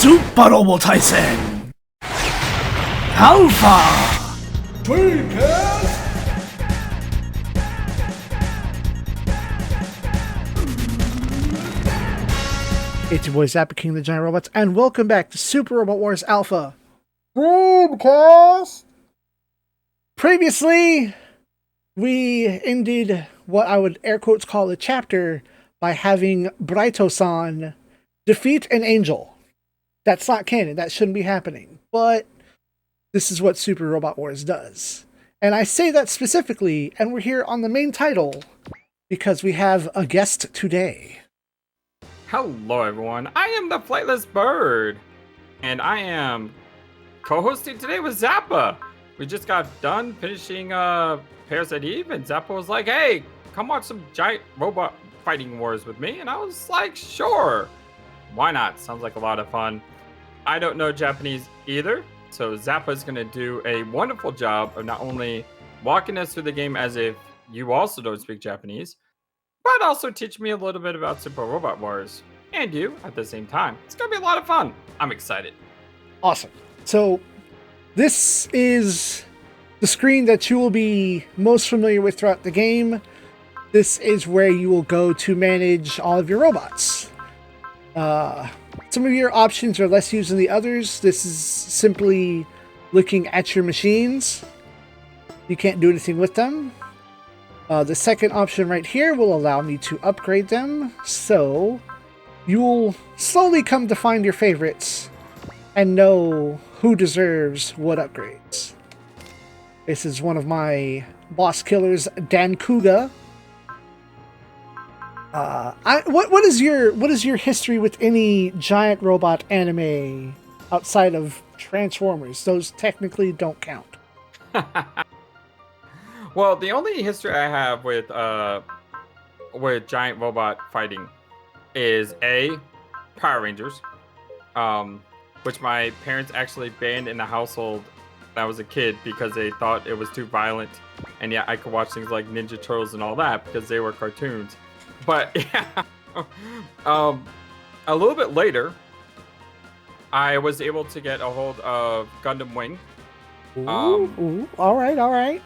Super Robo Tyson Alpha Dreamcast. It's your boy Zappa King the Giant Robots, and welcome back to Super Robot Wars Alpha Dreamcast. Previously, we ended what I would air quotes call a chapter by having Brighto-san defeat an angel. That's not canon. That shouldn't be happening. But this is what Super Robot Wars does. And I say that specifically, and we're here on the main title, because we have a guest today. Hello everyone, I am the Flightless Bird, and I am co-hosting today with Zappa. We just got done finishing Parasite Eve, and Zappa was like, hey, come watch some giant robot fighting wars with me, and I was like, sure, why not? Sounds like a lot of fun. I don't know Japanese either, so Zappa is going to do a wonderful job of not only walking us through the game as if you also don't speak Japanese, but also teach me a little bit about Super Robot Wars, and you at the same time. It's going to be a lot of fun. I'm excited. Awesome. So, this is the screen that you will be most familiar with throughout the game. This is where you will go to manage all of your robots. Some of your options are less used than the others. This is simply looking at your machines. You can't do anything with them. The second option right here will allow me to upgrade them, so you'll slowly come to find your favorites and know who deserves what upgrades. This is one of my boss killers, Dan Kuga. What is your history with any giant robot anime outside of Transformers? Those technically don't count. Well, the only history I have with giant robot fighting is Power Rangers, which my parents actually banned in the household when I was a kid because they thought it was too violent, and yeah, I could watch things like Ninja Turtles and all that because they were cartoons. But yeah, a little bit later, I was able to get a hold of Gundam Wing. Ooh, all right.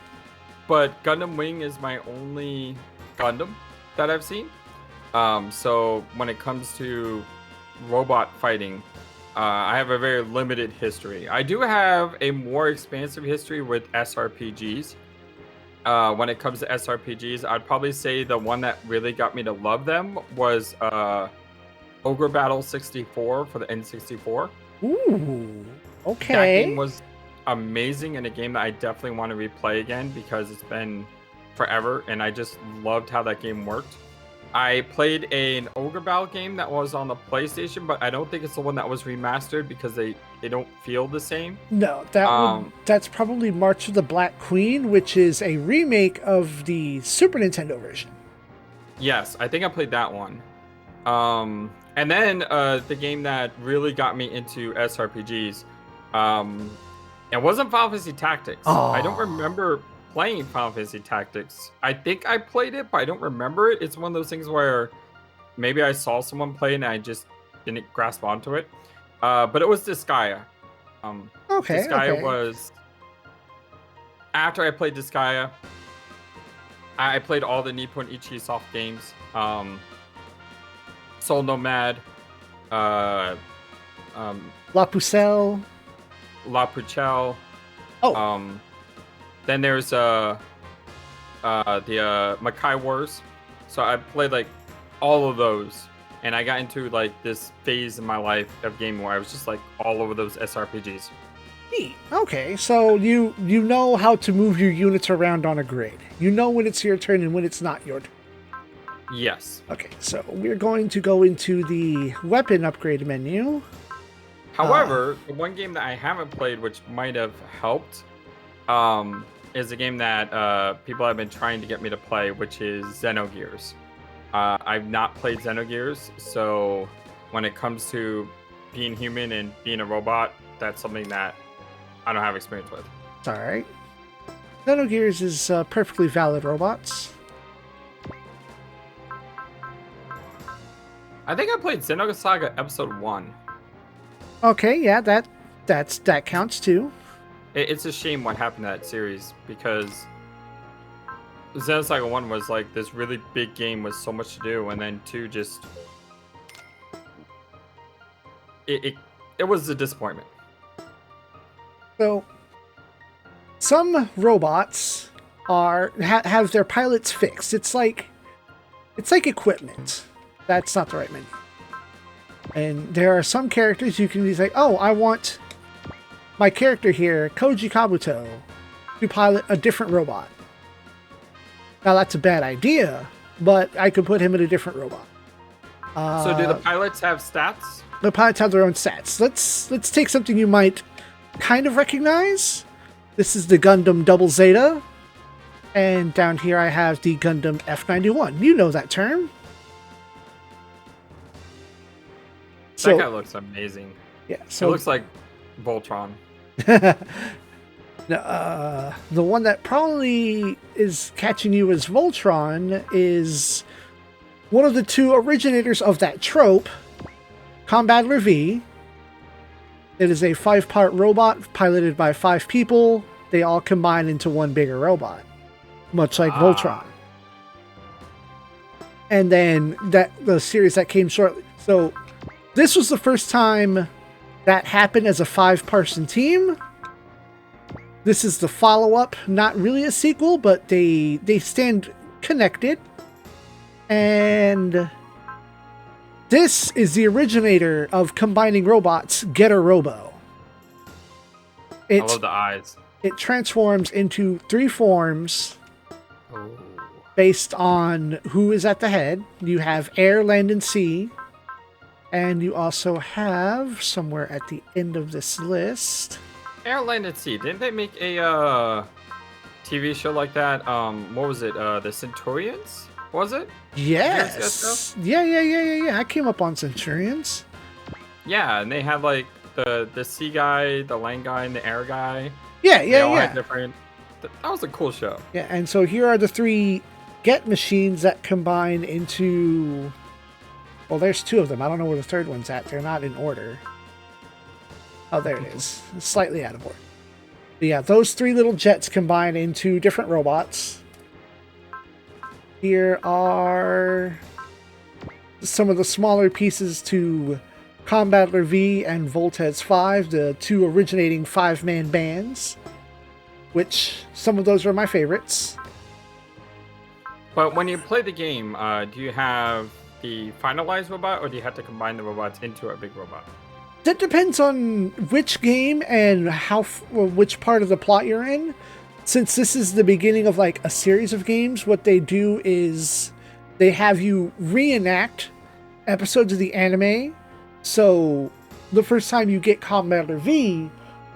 But Gundam Wing is my only Gundam that I've seen. So when it comes to robot fighting, I have a very limited history. I do have a more expansive history with SRPGs. When it comes to SRPGs, I'd probably say the one that really got me to love them was Ogre Battle 64 for the N64. Ooh, okay. That game was amazing, and a game that I definitely want to replay again because it's been forever, and I just loved how that game worked. I played an Ogre Battle game that was on the PlayStation, but I don't think it's the one that was remastered because they don't feel the same. No, that's probably March of the Black Queen, which is a remake of the Super Nintendo version. Yes, I think I played that one. And then the game that really got me into SRPGs, it wasn't Final Fantasy Tactics. Oh. I don't remember playing Final Fantasy Tactics. I think I played it, but I don't remember it. It's one of those things where maybe I saw someone play and I just didn't grasp onto it. But it was Disgaea. Disgaea was... After I played Disgaea, I played all the Nippon Ichisoft games. Soul Nomad, La Pucelle. La Pucelle. Oh. Then there's the Makai Wars. So I played like all of those, and I got into like this phase in my life of gaming where I was just like all over those SRPGs. Neat. Okay, so you know how to move your units around on a grid. You know when it's your turn and when it's not your turn. Yes. Okay, so we're going to go into the weapon upgrade menu. However, the one game that I haven't played, which might have helped, is a game that people have been trying to get me to play, which is Xenogears. I've not played Xenogears, so when it comes to being human and being a robot, that's something that I don't have experience with. It's alright. Xenogears is perfectly valid robots. I think I played Xenosaga Episode 1. Okay, yeah, that counts too. It's a shame what happened to that series because Xenosaga 1 was like this really big game with so much to do, and then 2 just it was a disappointment. So some robots have their pilots fixed. It's like equipment. That's not the right menu. And there are some characters you can be like, oh, I want my character here, Koji Kabuto, to pilot a different robot. Now that's a bad idea, but I could put him in a different robot. So do the pilots have stats? The pilots have their own stats. Let's take something you might kind of recognize. This is the Gundam Double Zeta. And down here I have the Gundam F91. You know that term. That guy looks amazing. Yeah, so it looks like Voltron. The one that probably is catching you as Voltron is one of the 2 originators of that trope, Combattler V. It is a 5-part robot piloted by 5 people. They all combine into one bigger robot, much like Voltron. And then the series that came shortly. So this was the first time that happened as a 5-person team. This is the follow-up, not really a sequel, but they stand connected. And this is the originator of combining robots, Getter Robo. I love the eyes. It transforms into 3 forms based on who is at the head. You have air, land, and sea. And you also have, somewhere at the end of this list... Air, Land, and Sea. Didn't they make a TV show like that? What was it? The Centurions? Was it? Yes. Yeah. I came up on Centurions. Yeah, and they had like the sea guy, the land guy, and the air guy. Yeah. Had different. That was a cool show. Yeah, and so here are the 3 get machines that combine into... Well, there's 2 of them. I don't know where the 3rd one's at. They're not in order. Oh, there it is. It's slightly out of order. But yeah, those 3 little jets combine into different robots. Here are some of the smaller pieces to Combattler V and Voltes 5, the 2 originating 5-man bands, which some of those are my favorites. But when you play the game, do you have the finalized robot, or do you have to combine the robots into a big robot? That depends on which game and which part of the plot you're in. Since this is the beginning of like a series of games, what they do is they have you reenact episodes of the anime. So the first time you get Combattler V,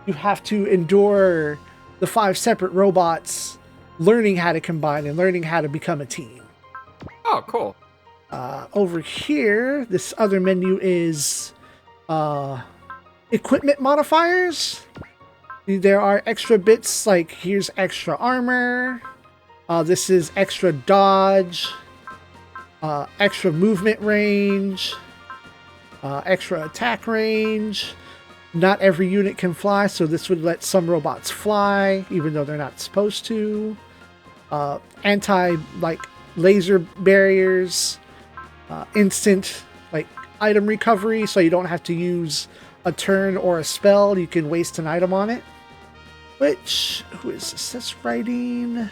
you have to endure the 5 separate robots learning how to combine and learning how to become a team. Oh, cool. Over here, this other menu is equipment modifiers. There are extra bits, like here's extra armor, this is extra dodge, extra movement range, extra attack range. Not every unit can fly, so this would let some robots fly, even though they're not supposed to. Laser barriers, instant item recovery, so you don't have to use a turn or a spell. You can waste an item on it. Who is this? That's writing.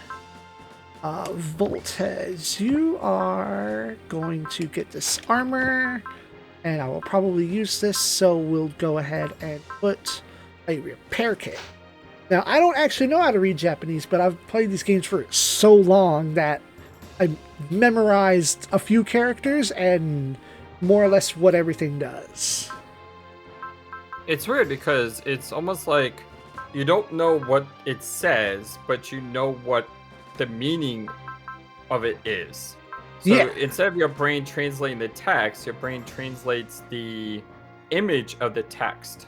Voltes, you are going to get this armor, and I will probably use this, so we'll go ahead and put a repair kit. Now, I don't actually know how to read Japanese, but I've played these games for so long that I memorized a few characters and more or less what everything does. It's weird because it's almost like you don't know what it says, but you know what the meaning of it is. So instead of your brain translating the text, your brain translates the image of the text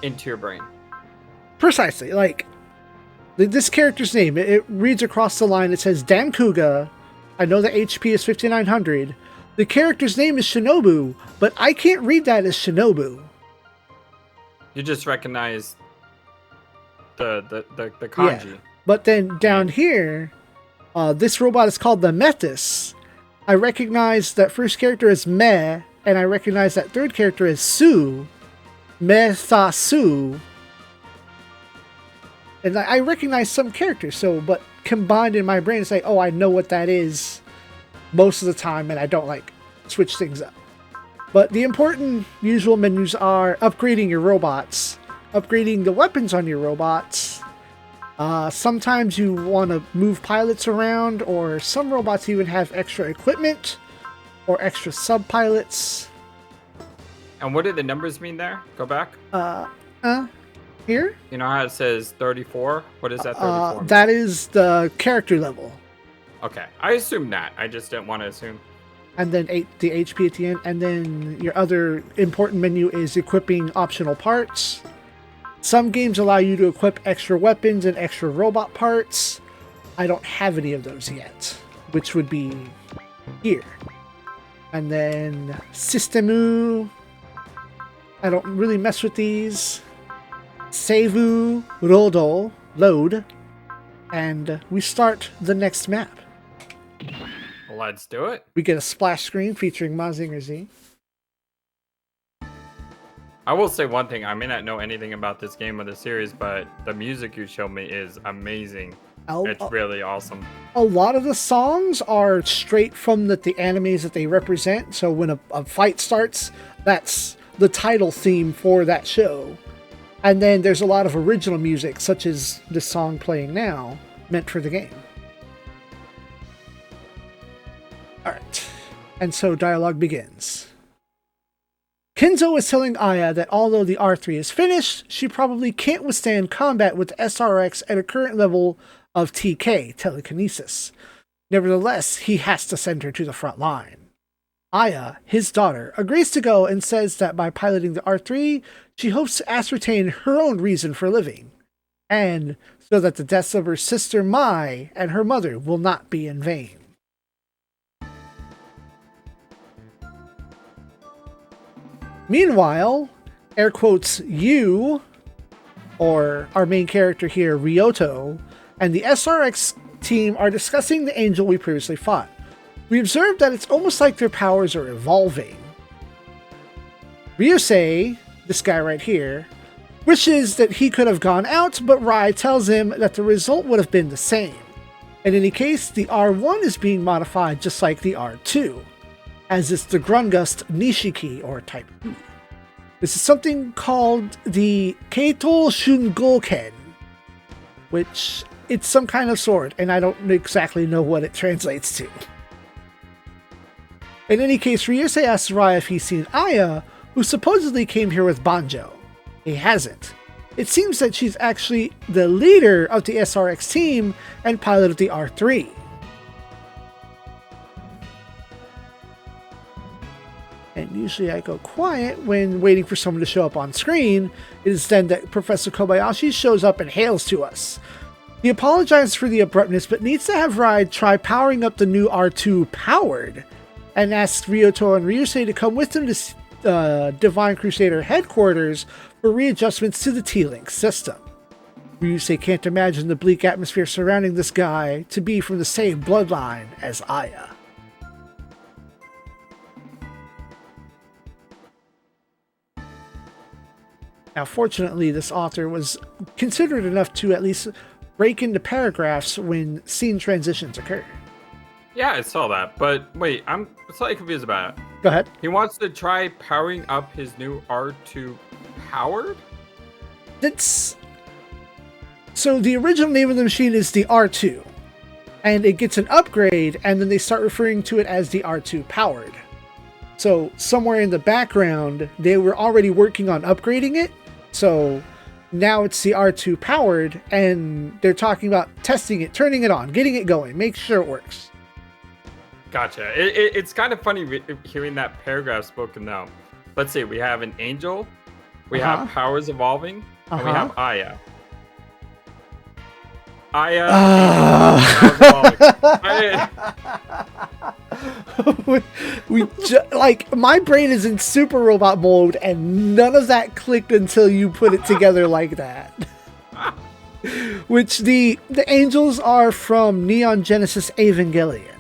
into your brain. Precisely. Like, this character's name, it reads across the line, it says Dankuga. I know the HP is 5900. The character's name is Shinobu, but I can't read that as Shinobu. You just recognize the kanji. Yeah. But then down here, this robot is called the Metis. I recognize that first character is Me, and I recognize that third character is Su. Me, Tha, Su. And I recognize some characters, but combined in my brain, it's like, oh, I know what that is most of the time, and I don't switch things up. But the important usual menus are upgrading your robots, upgrading the weapons on your robots. Sometimes you want to move pilots around, or some robots even have extra equipment or extra sub-pilots. And what do the numbers mean there? Go back. Here? You know how it says 34? What is that 34 mean? That is the character level. Okay, I assumed that. I just didn't want to assume. And then the HP at the end. And then your other important menu is equipping optional parts. Some games allow you to equip extra weapons and extra robot parts. I don't have any of those yet, which would be here. And then Systemu. I don't really mess with these. Seivu, Rodo, load. And we start the next map. Let's do it. We get a splash screen featuring Mazinger Z. I will say one thing. I may not know anything about this game or the series, but the music you showed me is amazing. It's really awesome. A lot of the songs are straight from the animes that they represent. So when a fight starts, that's the title theme for that show. And then there's a lot of original music, such as this song playing now, meant for the game. Alright. And so dialogue begins. Kenzo is telling Aya that although the R3 is finished, she probably can't withstand combat with the SRX at a current level of TK, telekinesis. Nevertheless, he has to send her to the front line. Aya, his daughter, agrees to go and says that by piloting the R3, she hopes to ascertain her own reason for living, and so that the deaths of her sister Mai and her mother will not be in vain. Meanwhile, air quotes, you, or our main character here, Ryoto, and the SRX team are discussing the angel we previously fought. We observe that it's almost like their powers are evolving. Ryusei, this guy right here, wishes that he could have gone out, but Rai tells him that the result would have been the same. In any case, the R1 is being modified just like the R2, as it's the Grungust Nishiki, or Type 2. This is something called the Keito Shungoken, which it's some kind of sword, and I don't exactly know what it translates to. In any case, Ryusei asks Rai if he's seen Aya, who supposedly came here with Banjo. He hasn't. It seems that she's actually the leader of the SRX team and pilot of the R3. And usually I go quiet when waiting for someone to show up on screen. It is then that Professor Kobayashi shows up and hails to us. He apologizes for the abruptness, but needs to have Rai try powering up the new R2 powered, and asks Ryoto and Ryusei to come with him to Divine Crusader headquarters for readjustments to the T-Link system. Ryusei can't imagine the bleak atmosphere surrounding this guy to be from the same bloodline as Aya. Now, fortunately, this author was considerate enough to at least break into paragraphs when scene transitions occur. Yeah, I saw that, but wait, I'm slightly confused about it. Go ahead. He wants to try powering up his new R2 powered? So the original name of the machine is the R2, and it gets an upgrade, and then they start referring to it as the R2 powered. So somewhere in the background, they were already working on upgrading it, so now it's the R2 powered, and they're talking about testing it, turning it on, getting it going, make sure it works. Gotcha. It's kind of funny hearing that paragraph spoken now. Let's see, we have an angel, we have powers evolving, and we have Aya. Aya. Like, my brain is in super robot mode, and none of that clicked until you put it together like that. Which the angels are from Neon Genesis Evangelion.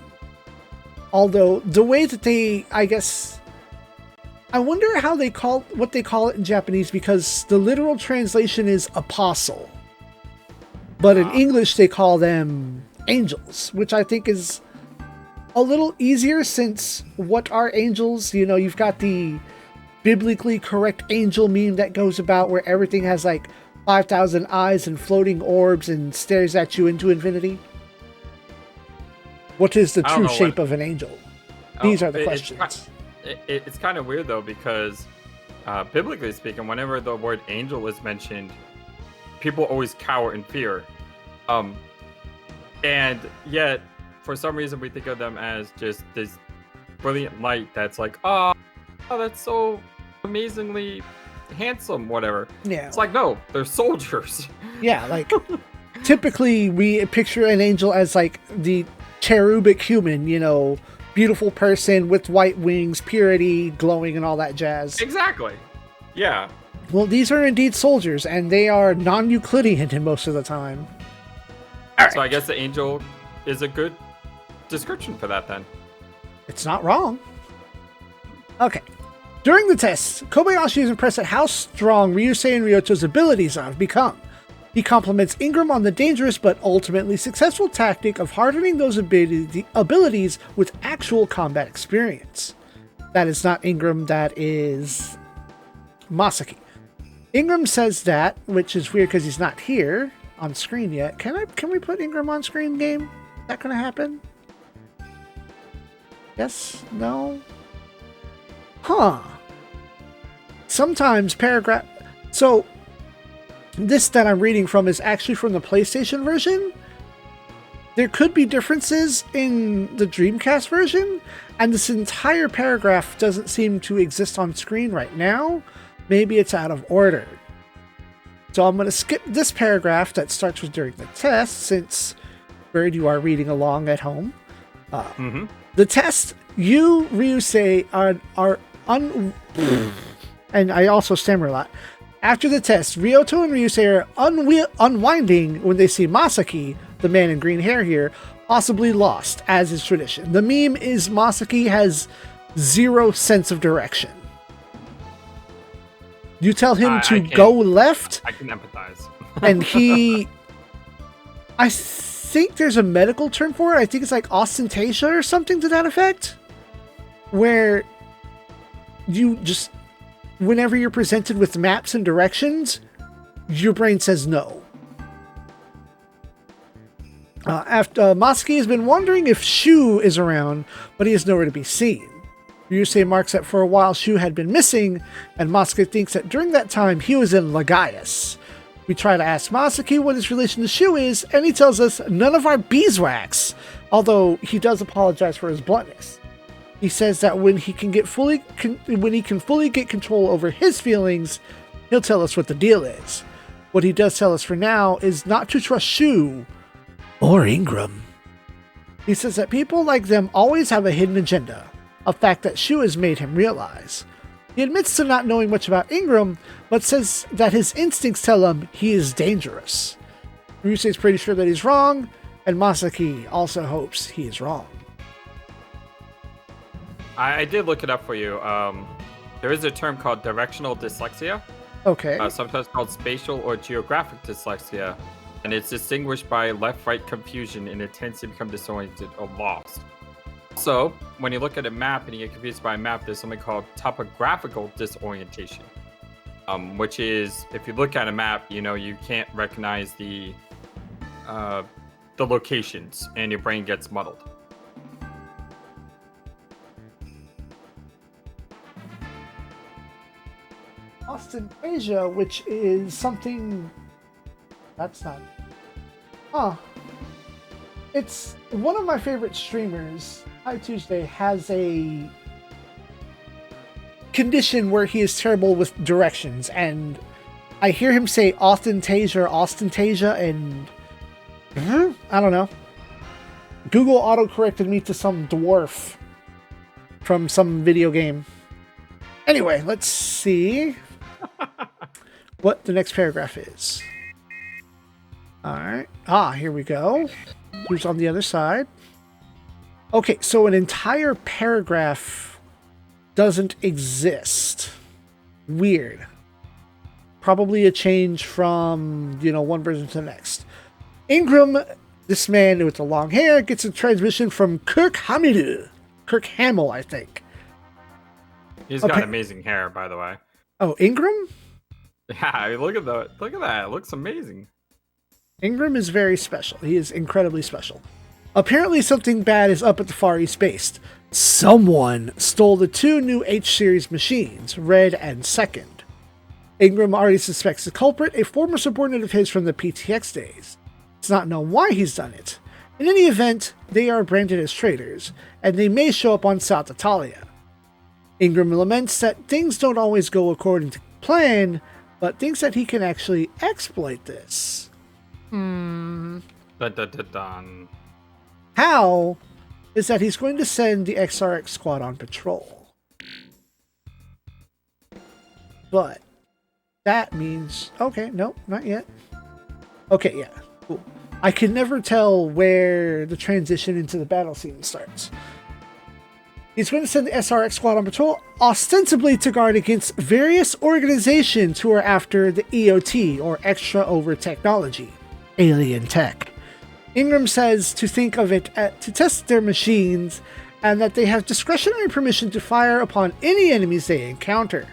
Although the way that they, I guess, I wonder how what they call it in Japanese, because the literal translation is apostle, but in English they call them angels, which I think is a little easier, since what are angels? You know, you've got the biblically correct angel meme that goes about where everything has like 5,000 eyes and floating orbs and stares at you into infinity. What is the true shape of an angel? These are the questions. It's kind of weird though, because biblically speaking, whenever the word angel is mentioned, people always cower in fear. And yet, for some reason, we think of them as just this brilliant light that's like, oh, that's so amazingly handsome, whatever. Yeah. It's like, no, they're soldiers. Yeah, like, typically we picture an angel as like the cherubic human, you know, beautiful person with white wings, purity, glowing, and all that jazz. Exactly. Yeah. Well, these are indeed soldiers, and they are non-Euclidean most of the time. So I guess the angel is a good description for that then. It's not wrong. Okay. During the tests, Kobayashi is impressed at how strong Ryusei and Ryoto's abilities have become. He compliments Ingram on the dangerous but ultimately successful tactic of hardening those abilities with actual combat experience. That is not Ingram, that is Masaki. Ingram says that, which is weird because he's not here on screen yet. Can we put Ingram on screen, game? Is that going to happen? Yes? No? Huh. Sometimes paragraph... So, this that I'm reading from is actually from the PlayStation version. There could be differences in the Dreamcast version, and this entire paragraph doesn't seem to exist on screen right now. Maybe it's out of order. So I'm going to skip this paragraph that starts with during the test, since, Bird, you are reading along at home. The test, you, Ryusei, are and I also stammer a lot. After the test, Ryoto and Ryusei are unwinding when they see Masaki, the man in green hair here, possibly lost, as is tradition. The meme is Masaki has zero sense of direction. You tell him to go left. I can empathize. And I think there's a medical term for it. I think it's like ostentasia or something to that effect. Where you just, whenever you're presented with maps and directions, your brain says no. After Masaki has been wondering if Shu is around, but he is nowhere to be seen. Ryusei marks that for a while Shu had been missing, and Masaki thinks that during that time he was in Lagaius. We try to ask Masaki what his relation to Shu is, and he tells us none of our beeswax, although he does apologize for his bluntness. He says that when he can fully get control over his feelings, he'll tell us what the deal is. What he does tell us for now is not to trust Shu or Ingram. He says that people like them always have a hidden agenda, a fact that Shu has made him realize. He admits to not knowing much about Ingram, but says that his instincts tell him he is dangerous. Ryusei is pretty sure that he's wrong, and Masaki also hopes he is wrong. I did look it up for you. There is a term called directional dyslexia. Okay. Sometimes called spatial or geographic dyslexia, and it's distinguished by left-right confusion, and it tends to become disoriented or lost. So, when you look at a map and you get confused by a map, there's something called topographical disorientation, which is, if you look at a map, you know, you can't recognize the locations, and your brain gets muddled. Ostentasia, which is something that's not. Huh. It's one of my favorite streamers. Hi Tuesday has a condition where he is terrible with directions, and I hear him say ostentasia, and I don't know. Google auto-corrected me to some dwarf from some video game. Anyway, let's see what the next paragraph is. All right. Here we go. Who's on the other side? Okay, so an entire paragraph doesn't exist. Weird. Probably a change from, one version to the next. Ingram, this man with the long hair, gets a transmission from Kirk Hamill, I think. He's got amazing hair, by the way. Oh, Ingram? Yeah, look at that. It looks amazing. Ingram is very special. He is incredibly special. Apparently something bad is up at the Far East base. Someone stole the 2 new H-Series machines, Red and Second. Ingram already suspects the culprit, a former subordinate of his from the PTX days. It's not known why he's done it. In any event, they are branded as traitors, and they may show up on South Italia. Ingram laments that things don't always go according to plan, but thinks that he can actually exploit this. Dun, dun, dun, dun. How is that he's going to send the XRX squad on patrol. But that means... Okay, nope, not yet. Okay, yeah, cool. I can never tell where the transition into the battle scene starts. He's going to send the SRX squad on patrol, ostensibly to guard against various organizations who are after the EOT, or Extra Over Technology, alien tech. Ingram says to think of it to test their machines, and that they have discretionary permission to fire upon any enemies they encounter.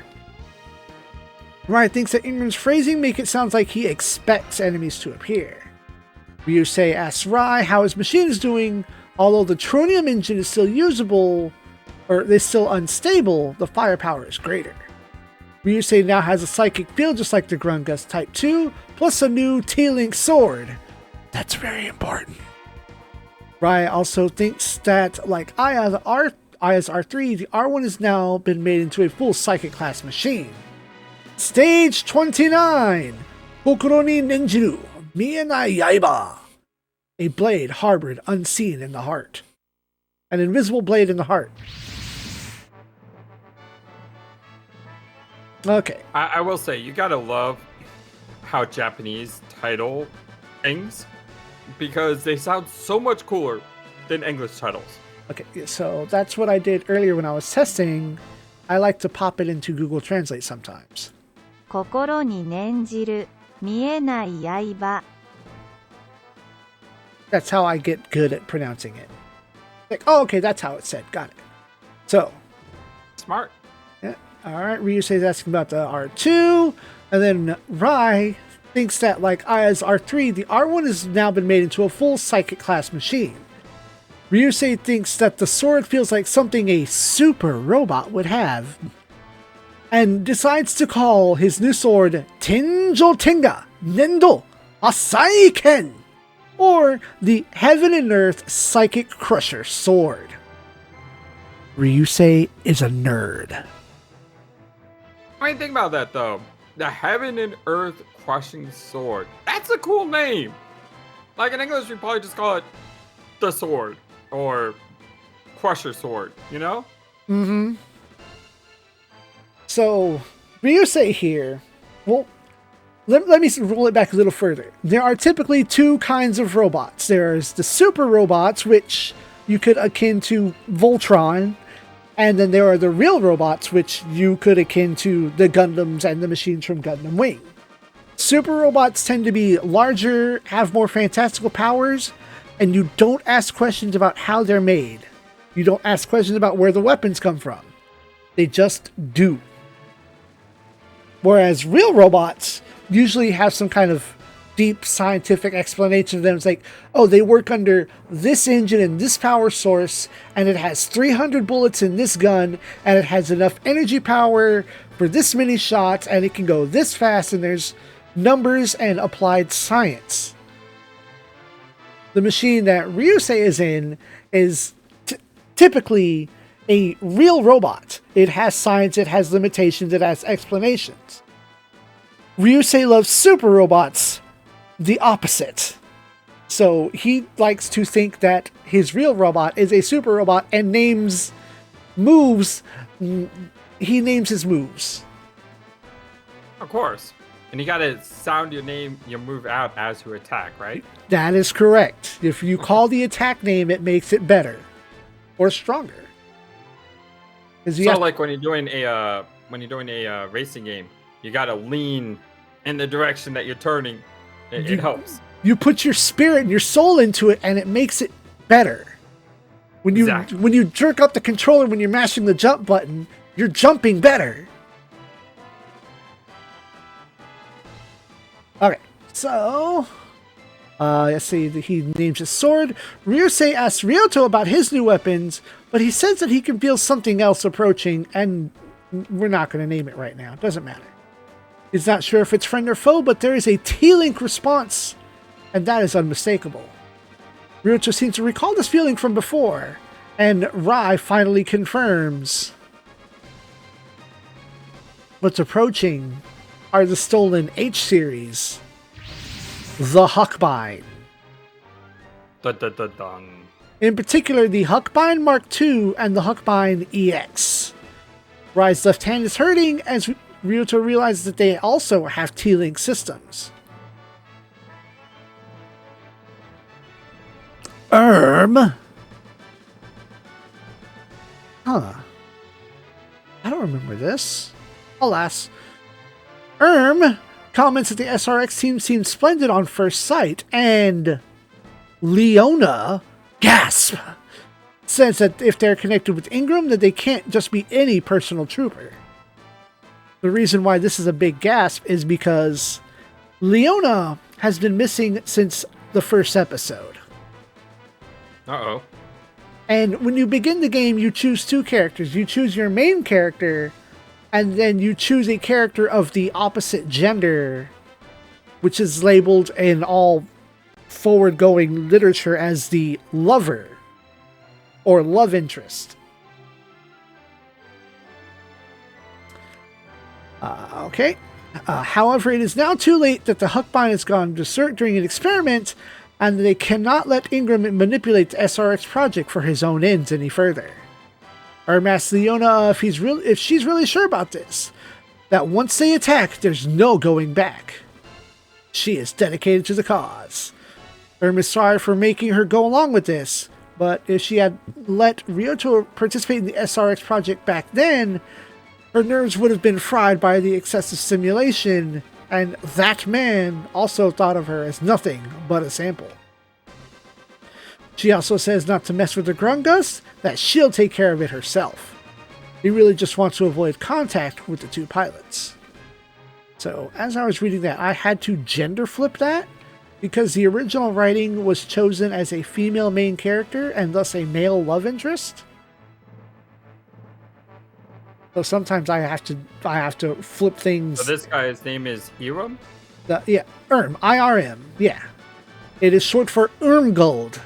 Ryan thinks that Ingram's phrasing make it sound like he expects enemies to appear. Ryusei asks Rai how his machine is doing. Although the tronium engine is still usable, or is still unstable, the firepower is greater. Ryusei now has a psychic field just like the Grungus Type 2, plus a new T-Link sword. That's very important. Rai also thinks that, like Aya's R3, the R1 has now been made into a full psychic class machine. Stage 29! Kokoro ni Nenjiru, Mienai Yaiba. A blade harbored unseen in the heart. An invisible blade in the heart. Okay. I will say, you gotta love how Japanese title things, because they sound so much cooler than English titles. Okay, so that's what I did earlier when I was testing. I like to pop it into Google Translate sometimes. 心に念じる見えない刃 That's how I get good at pronouncing it. Like, oh, okay, that's how it's said. Got it. So. Smart. Yeah. All right, Ryusei's asking about the R2. And then Rai thinks that, like Aya's R3, the R1 has now been made into a full psychic class machine. Ryusei thinks that the sword feels like something a super robot would have, and decides to call his new sword Tenjo Tenga Nendo Asai Ken, or the Heaven and Earth Psychic Crusher Sword. Ryusei is a nerd. I mean, think about that though. The Heaven and Earth Crushing Sword. That's a cool name. Like in English, we probably just call it the Sword or Crusher Sword, you know? Mm-hmm. So, Ryusei here, well, let me roll it back a little further. There are typically two kinds of robots. There's the super robots, which you could akin to Voltron, and then there are the real robots, which you could akin to the Gundams and the machines from Gundam Wing. Super robots tend to be larger, have more fantastical powers, and you don't ask questions about how they're made. You don't ask questions about where the weapons come from. They just do. Whereas real robots usually have some kind of deep scientific explanation of them. It's like, oh, they work under this engine and this power source, and it has 300 bullets in this gun, and it has enough energy power for this many shots, and it can go this fast, and there's numbers and applied science. The machine that Ryusei is in is typically a real robot. It has science, it has limitations, it has explanations. Ryusei loves super robots, the opposite. So he likes to think that his real robot is a super robot and names moves, he names his moves. Of course. And you gotta sound your move out as you attack, right? That is correct. If you call the attack name, it makes it better or stronger. Like when you're doing a racing game, you gotta lean in the direction that you're turning. It helps. You put your spirit and your soul into it, and it makes it better. When you jerk up the controller when you're mashing the jump button, you're jumping better. Okay, so let's see. He names his sword. Ryusei asks Ryoto about his new weapons, but he says that he can feel something else approaching, and we're not going to name it right now. It doesn't matter. He's not sure if it's friend or foe, but there is a T-Link response, and that is unmistakable. Ryoto seems to recall this feeling from before, and Rai finally confirms. What's approaching are the stolen H-Series, the Huckbine. Dun, dun, dun, dun. In particular, the Huckbine Mark II and the Huckbine EX. Rai's left hand is hurting as Ryoto realizes that they also have T-Link systems. Huh. I don't remember this. Alas. Comments that the SRX team seems splendid on first sight, and Leona, gasp, says that if they're connected with Ingram, that they can't just be any personal trooper. The reason why this is a big gasp is because Leona has been missing since the first episode. Uh-oh. And when you begin the game, you choose two characters. You choose your main character, and then you choose a character of the opposite gender, which is labeled in all forward-going literature as the lover or love interest. Okay. However, it is now too late that the Huckbine has gone berserk during an experiment, and they cannot let Ingram manipulate the SRX project for his own ends any further. asks Leona if she's really sure about this, that once they attack, there's no going back. She is dedicated to the cause. is sorry for making her go along with this, but if she had let Ryoto participate in the SRX project back then, her nerves would have been fried by the excessive stimulation, and that man also thought of her as nothing but a sample. She also says not to mess with the Grungus, that she'll take care of it herself. He really just wants to avoid contact with the two pilots. So, as I was reading that, I had to gender flip that, because the original writing was chosen as a female main character and thus a male love interest. So sometimes I have to flip things. So this guy's name is Hiram? Yeah, IRM, yeah. It is short for Irmguld.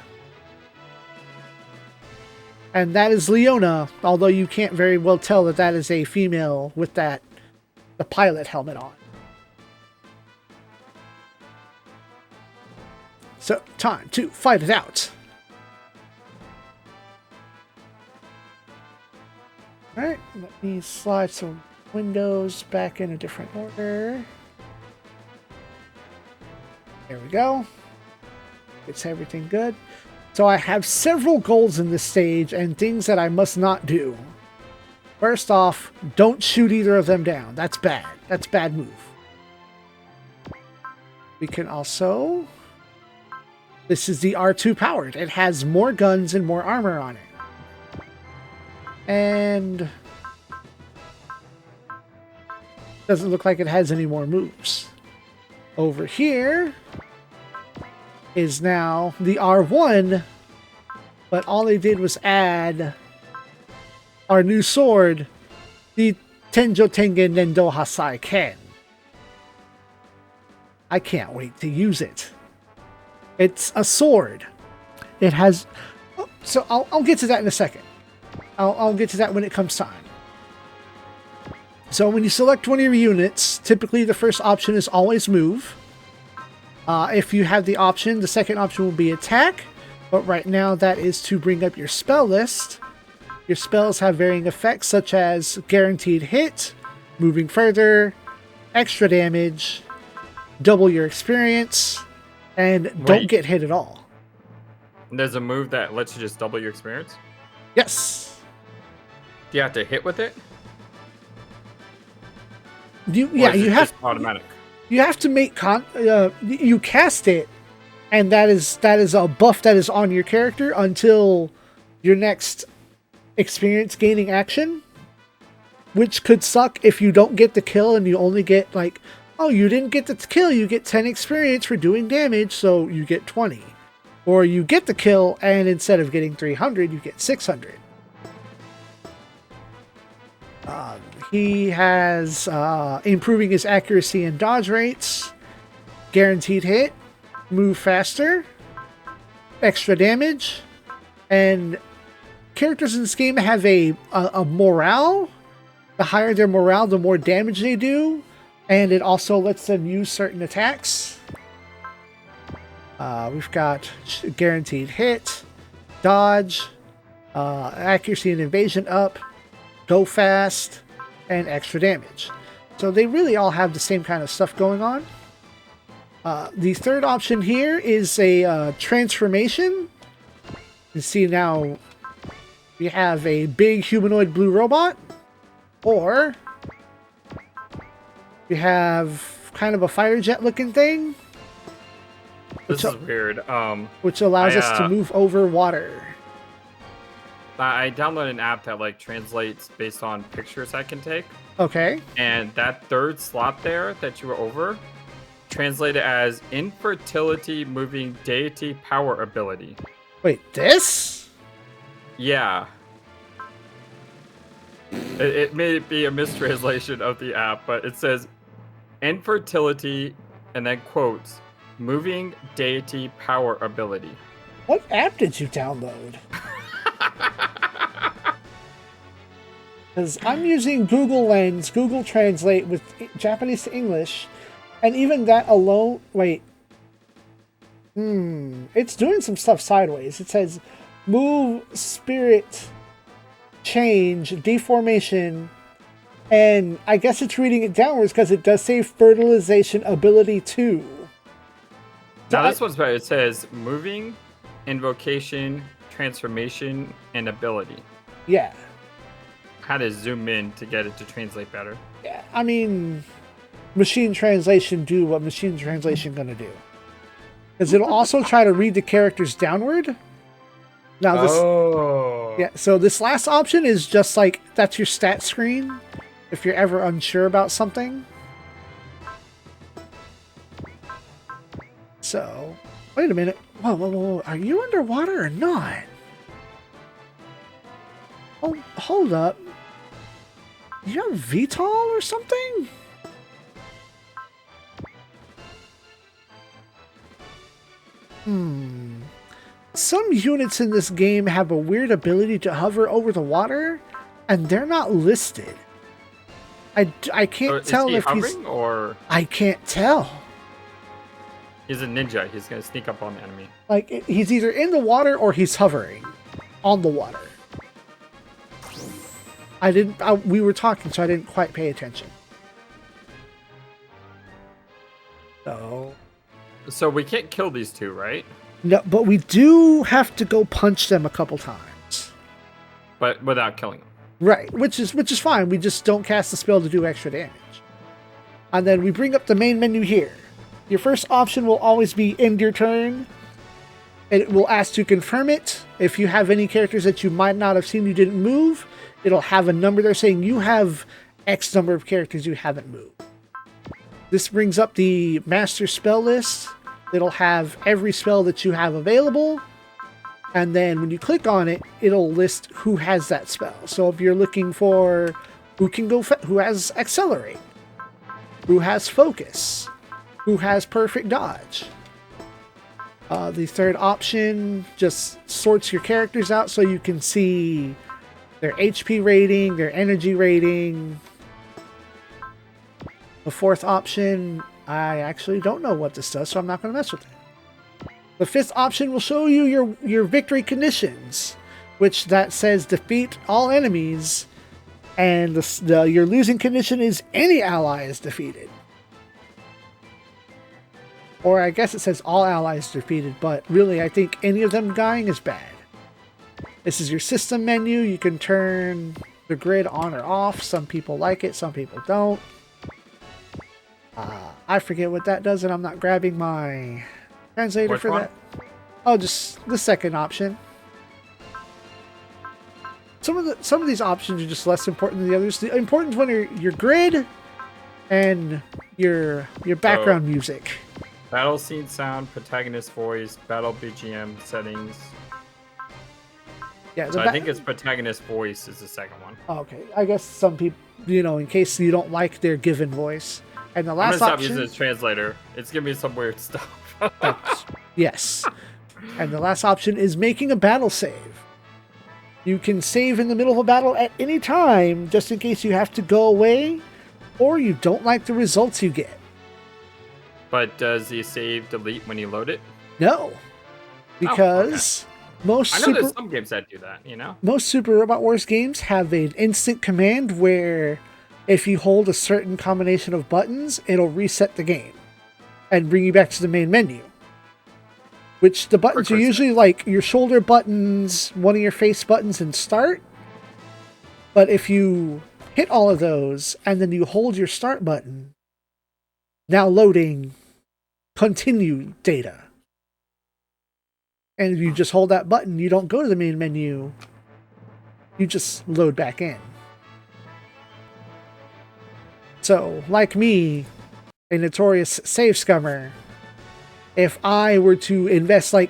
And that is Leona, although you can't very well tell that that is a female with the pilot helmet on. So, time to fight it out. Alright, let me slide some windows back in a different order. There we go. It's everything good. So I have several goals in this stage and things that I must not do. First off, don't shoot either of them down. That's bad. That's a bad move. We can also... This is the R2 powered. It has more guns and more armor on it. And... doesn't look like it has any more moves. Over here... is now the R1, but all they did was add our new sword, the Tenjo Tengen Nendo Hasai Ken. I can't wait to use it. It's a sword. It has... So I'll get to that in a second. I'll get to that when it comes time. So when you select one of your units, typically the first option is always move. If you have the option, the second option will be attack, but right now that is to bring up your spell list. Your spells have varying effects such as guaranteed hit, moving further, extra damage, double your experience, and don't get hit at all. There's a move that lets you just double your experience? Yes. Do you have to hit with it? You have automatic. You have to make you cast it, and that is a buff that is on your character until your next experience gaining action, which could suck if you don't get the kill and you only get like, oh, you didn't get the kill, you get 10 experience for doing damage, so you get 20. Or you get the kill and instead of getting 300, you get 600. He has improving his accuracy and dodge rates, guaranteed hit, move faster, extra damage, and characters in this game have a morale. The higher their morale, the more damage they do, and it also lets them use certain attacks. We've got guaranteed hit, dodge, accuracy and evasion up, go fast, and extra damage. So they really all have the same kind of stuff going on. The third option here is a transformation. You see now we have a big humanoid blue robot, or we have kind of a fighter jet looking thing. This is weird. Which allows us to move over water. I downloaded an app that like translates based on pictures I can take. Okay. And that third slot there that you were over translated as infertility moving deity power ability. Wait, this? Yeah. It may be a mistranslation of the app, but it says infertility and then quotes moving deity power ability. What app did you download? Because I'm using Google Lens, Google Translate with Japanese to English, and even that alone, wait. It's doing some stuff sideways. It says move, spirit, change, deformation, and I guess it's reading it downwards because it does say fertilization ability 2. Now this one's better. It says moving, invocation, transformation, and ability. Yeah. Had to zoom in to get it to translate better. Yeah, I mean, machine translation do what machine translation gonna do. Because it'll also try to read the characters downward. Now this, yeah. So this last option is just like that's your stat screen. If you're ever unsure about something. So, wait a minute. Whoa. Are you underwater or not? Oh, hold up. You have VTOL or something? Some units in this game have a weird ability to hover over the water, and they're not listed. I can't tell if he's hovering or I can't tell. He's a ninja. He's gonna sneak up on the enemy. Like he's either in the water or he's hovering on the water. We were talking, so I didn't quite pay attention. So we can't kill these two, right? No, but we do have to go punch them a couple times. But without killing them. Right, which is fine. We just don't cast the spell to do extra damage. And then we bring up the main menu here. Your first option will always be end your turn. And it will ask to confirm it. If you have any characters that you might not have seen you didn't move, it'll have a number there saying you have X number of characters you haven't moved. This brings up the master spell list. It'll have every spell that you have available. And then when you click on it, it'll list who has that spell. So if you're looking for who has accelerate, who has focus, who has perfect dodge. The third option just sorts your characters out so you can see their HP rating, their energy rating. The fourth option, I actually don't know what this does, so I'm not going to mess with it. The fifth option will show you your victory conditions. which that says defeat all enemies, and your losing condition is any ally is defeated. Or I guess it says all allies defeated, but really I think any of them dying is bad. This is your system menu. You can turn the grid on or off. Some people like it, some people don't. I forget what that does, and I'm not grabbing my translator for that. Oh, just the second option. Some of these options are just less important than the others. The important one are your grid and your background music. Battle scene sound, protagonist voice, battle BGM settings. Yeah, so I think it's protagonist voice is the second one. Oh, okay, I guess some people, in case you don't like their given voice. And the last I'm option. Stop using this translator. It's giving me some weird stuff. Yes. And the last option is making a battle save. You can save in the middle of a battle at any time, just in case you have to go away, or you don't like the results you get. But does the save delete when you load it? No. Because most I know there's some games that do that, Most Super Robot Wars games have an instant command where if you hold a certain combination of buttons, it'll reset the game and bring you back to the main menu. Which the buttons are usually like your shoulder buttons, one of your face buttons, and start. But if you hit all of those and then you hold your start button, now loading, continue data. And if you just hold that button, you don't go to the main menu. You just load back in. So, like me, a notorious save scummer, if I were to invest I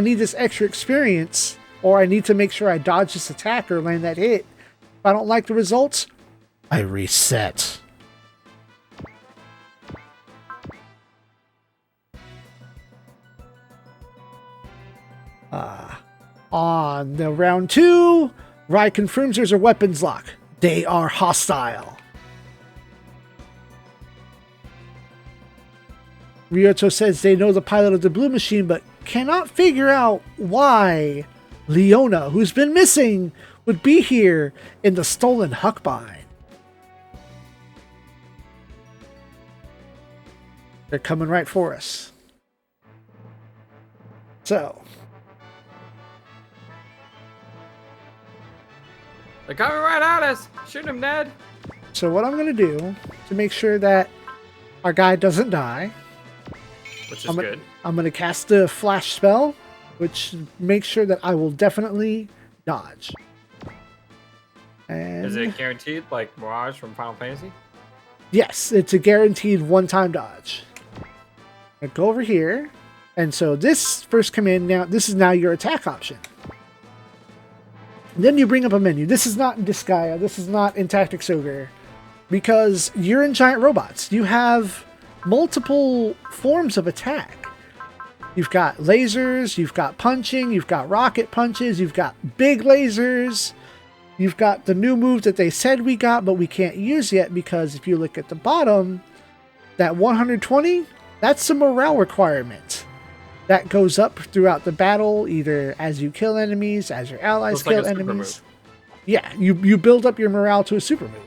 need this extra experience, or I need to make sure I dodge this attack or land that hit, if I don't like the results, I reset. On the round 2, Rai confirms there's a weapons lock. They are hostile. Ryoto says they know the pilot of the Blue Machine, but cannot figure out why Leona, who's been missing, would be here in the stolen Huckbind. They're coming right for us. So. They're coming right at us! Shoot him, Ned! So what I'm going to do, to make sure that our guy doesn't die, which is good. I'm going to cast the flash spell, which makes sure that I will definitely dodge. And is it guaranteed, like Mirage from Final Fantasy? Yes, it's a guaranteed one-time dodge. I go over here, and so this first command this is now your attack option. And then you bring up a menu. This is not in Disgaea. This is not in Tactics Ogre, because you're in Giant Robots. You have multiple forms of attack. You've got lasers, you've got punching, you've got rocket punches, you've got big lasers, you've got the new move that they said we got, but we can't use yet, because if you look at the bottom, that 120, that's a morale requirement. That goes up throughout the battle, either as you kill enemies, as your allies kill enemies. Yeah, you build up your morale to a super move.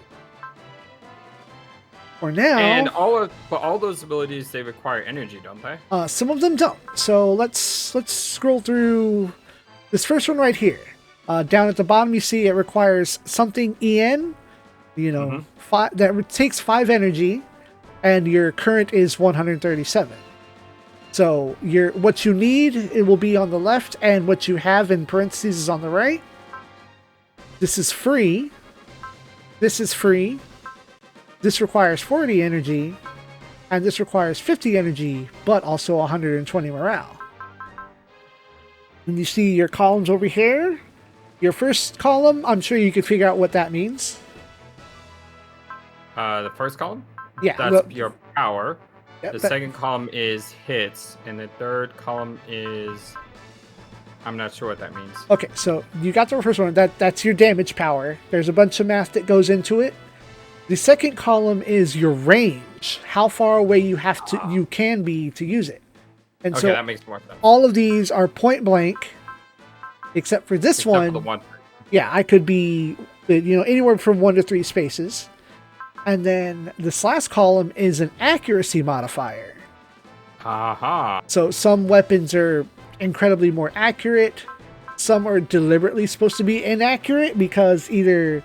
For now, and all those abilities, they require energy, don't they? Some of them don't. So let's scroll through this first one right here. Down at the bottom, you see it requires something EN. That takes 5 energy, and your current is 137. So what you need, it will be on the left, and what you have in parentheses is on the right. This is free. This is free. This requires 40 energy, and this requires 50 energy, but also 120 morale. And you see your columns over here. Your first column, I'm sure you could figure out what that means. The first column? Yeah. That's your power. Yep, the second column is hits, and the third column is... I'm not sure what that means. Okay, so you got the first one. That's your damage power. There's a bunch of math that goes into it. The second column is your range, how far away you can be to use it. And okay, so that makes more sense. All of these are point blank. Except for this Except for the one, one. yeah, I could be, anywhere from 1 to 3 spaces. And then this last column is an accuracy modifier. Haha. So some weapons are incredibly more accurate. Some are deliberately supposed to be inaccurate because either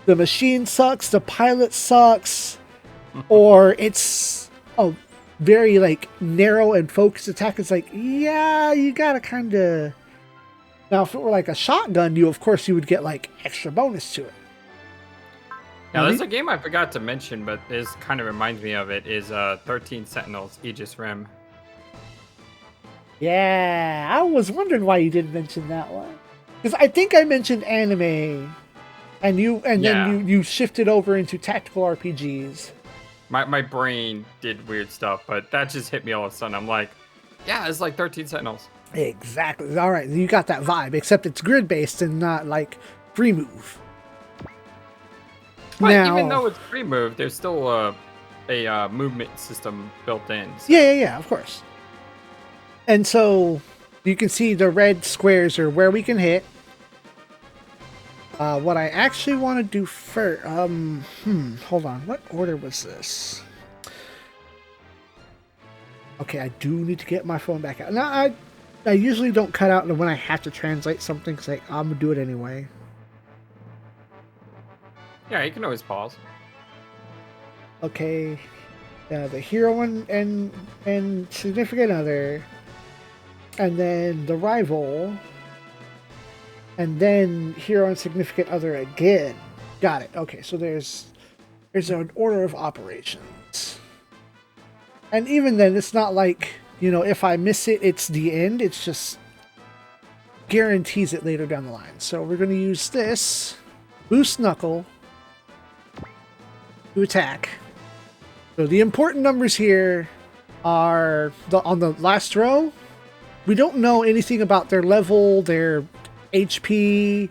the machine sucks, the pilot sucks, or it's a very like narrow and focused attack. It's like, yeah, you gotta kind of. Now, if it were like a shotgun, of course you would get like extra bonus to it. Now, there's a game I forgot to mention, but this kind of reminds me of it. Is 13 Sentinels Aegis Rim. Yeah, I was wondering why you didn't mention that one. Because I think I mentioned anime, and then you shifted over into tactical RPGs. My brain did weird stuff, but that just hit me all of a sudden. I'm like, yeah, it's like 13 Sentinels. Exactly. All right, you got that vibe, except it's grid-based and not like free move. But now, even though it's free move, there's still a movement system built in. So. Yeah, of course. And so you can see the red squares are where we can hit. What I actually want to do first, hold on. What order was this? Okay, I do need to get my phone back out. Now, I usually don't cut out when I have to translate something, because I'm going to do it anyway. Yeah, you can always pause. Okay, the hero and significant other, and then the rival, and then hero and significant other again. Got it. Okay, so there's an order of operations, and even then, it's not like if I miss it, it's the end. It's just guarantees it later down the line. So we're going to use this boost knuckle to attack. So the important numbers here are on the last row. We don't know anything about their level, their HP,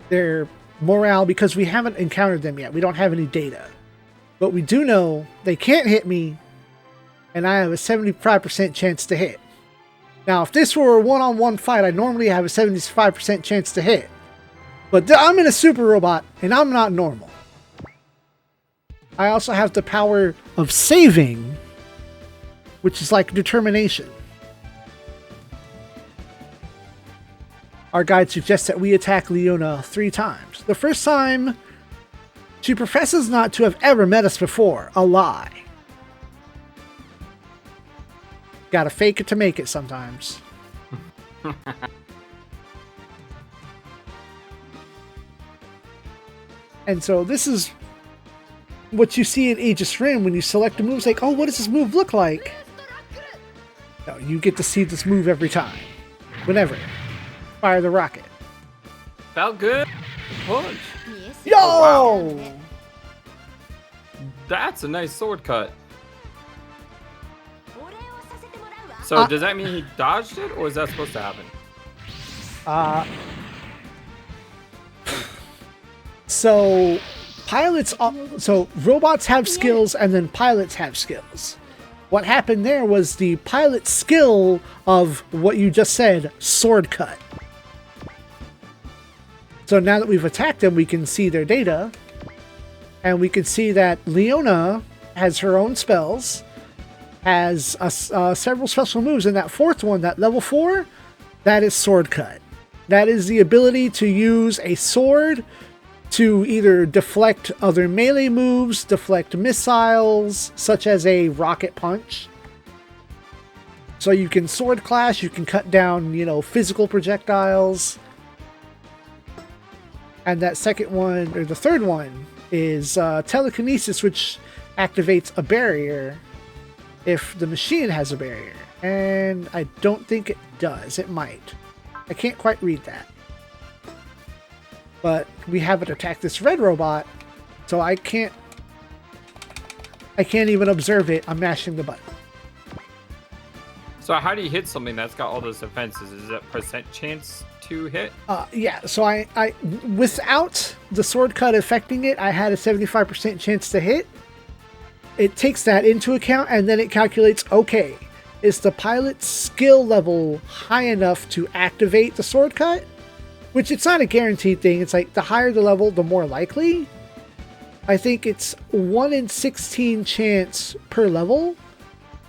their morale, because we haven't encountered them yet. We don't have any data. But we do know they can't hit me, and I have a 75% chance to hit. Now, if this were a one-on-one fight, I normally have a 75% chance to hit. But I'm in a super robot, and I'm not normal. I also have the power of saving, which is like determination. Our guide suggests that we attack Leona 3 times. The first time, she professes not to have ever met us before. A lie. Gotta fake it to make it sometimes. And so this is what you see in Aegis Rim when you select a move. It's like, oh, what does this move look like? No, you get to see this move every time. Whenever. Fire the rocket. Felt good. Punch. Yo! Oh, wow. That's a nice sword cut. So does that mean he dodged it, or is that supposed to happen? So robots have skills, and then pilots have skills. What happened there was the pilot's skill of what you just said, sword cut. So now that we've attacked them, we can see their data, and we can see that Leona has her own spells, has several special moves, and that 4th one, that level 4, that is sword cut. That is the ability to use a sword to either deflect other melee moves, deflect missiles, such as a rocket punch. So you can sword clash, you can cut down, physical projectiles. And that second one, or the third one, is telekinesis, which activates a barrier if the machine has a barrier. And I don't think it does. It might. I can't quite read that. But we haven't attacked this red robot, so I can't even observe it. I'm mashing the button. So how do you hit something that's got all those defenses? Is it % chance to hit? Yeah, so I without the sword cut affecting it, I had a 75% chance to hit. It takes that into account, and then it calculates, okay, is the pilot's skill level high enough to activate the sword cut? which it's not a guaranteed thing. It's like the higher the level, the more likely. I think it's 1 in 16 chance per level.